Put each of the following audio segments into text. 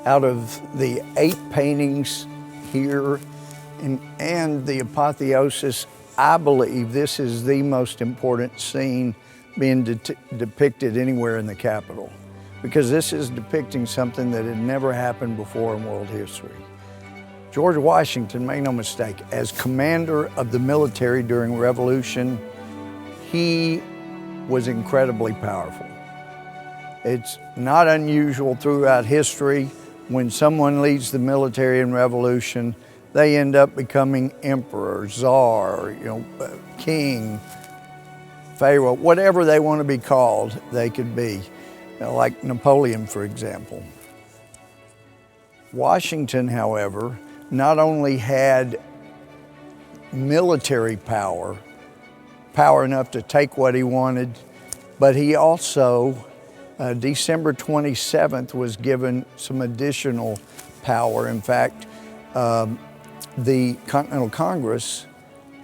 Out of the 8 paintings here and the apotheosis, I believe this is the most important scene being depicted anywhere in the Capitol, because this is depicting something that had never happened before in world history. George Washington, make no mistake, as commander of the military during Revolution, he was incredibly powerful. It's not unusual throughout history when someone leads the military in revolution, they end up becoming emperor, czar, king, pharaoh, whatever they want to be called, they could be. Like Napoleon, for example. Washington, however, not only had military power enough to take what he wanted, but he also, December 27th, was given some additional power. In fact, the Continental Congress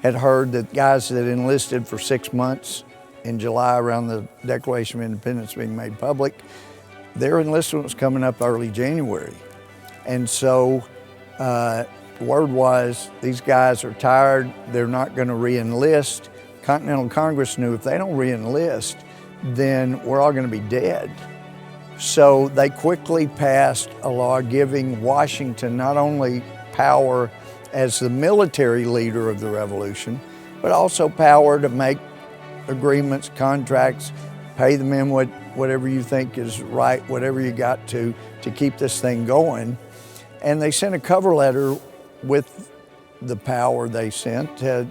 had heard that guys that enlisted for 6 months in July, around the Declaration of Independence being made public, their enlistment was coming up early January. And so word was, these guys are tired, they're not going to re-enlist. Continental Congress knew if they don't re-enlist, then we're all going to be dead. So they quickly passed a law giving Washington not only power as the military leader of the revolution, but also power to make agreements, contracts, pay the men whatever you think is right, whatever you got to keep this thing going. And they sent a cover letter with the power they sent, in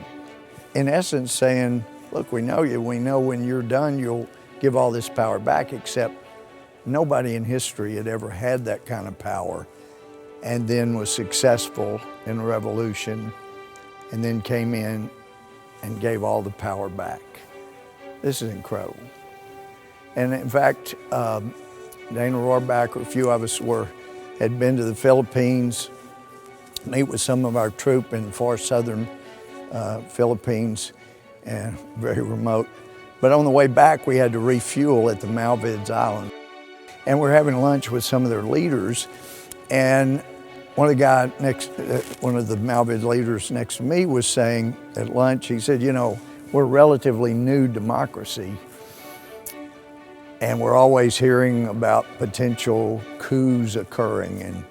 essence saying, look, we know you, we know when you're done you'll give all this power back, except nobody in history had ever had that kind of power and then was successful in a revolution and then came in and gave all the power back. This is incredible. And in fact, Dana Rohrabacher, a few of us had been to the Philippines, meet with some of our troop in far southern Philippines, and very remote. But on the way back, we had to refuel at the Maldives Island. And we're having lunch with some of their leaders, and one of the Maldives leaders next to me was saying at lunch, he said, we're a relatively new democracy, and we're always hearing about potential coups occurring.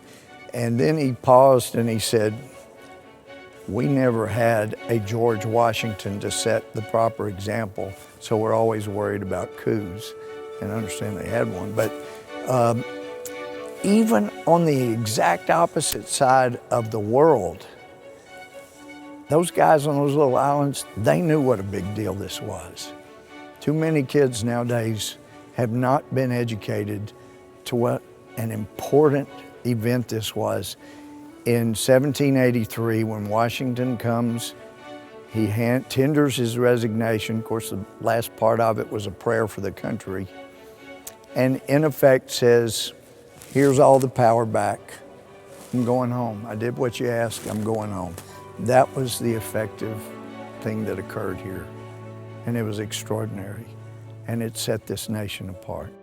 And then he paused and he said, we never had a George Washington to set the proper example, so we're always worried about coups. And I understand they had one, but even on the exact opposite side of the world, those guys on those little islands, they knew what a big deal this was. Too many kids nowadays have not been educated to what an important event this was. In 1783, when Washington comes, he tenders his resignation. Of course, the last part of it was a prayer for the country. And in effect says, here's all the power back. I'm going home. I did what you asked, I'm going home. That was the effective thing that occurred here. And it was extraordinary. And it set this nation apart.